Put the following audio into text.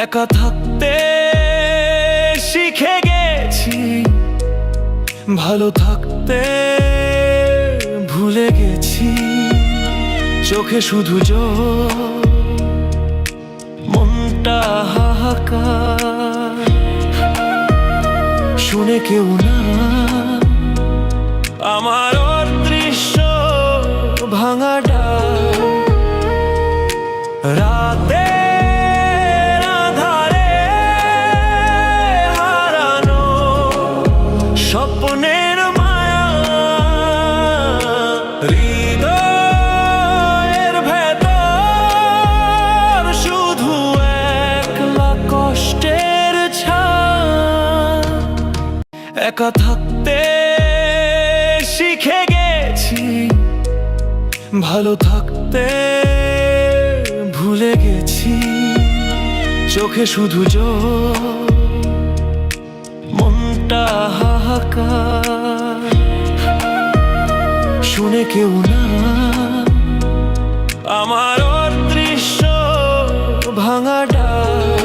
একা থাকতে শিখে গেছি, ভালো থাকতে ভুলে গেছি। চোখে শুধু জল, মনটা হাহাকার, শুনে কেউ না আমার অদৃশ্য ভাঙা ডাক। রাতে স্বপ্নের মায়া, হৃদয়ের ভেতর শুধু একলা কষ্টের ছায়া। একা থাকতে শিখে গেছি, ভালো থাকতে ভুলে গেছি। চোখে শুধু জল, মনটা হাহাকার, শুনে কেউ না আমার অদৃশ্য ভাঙা ডাক।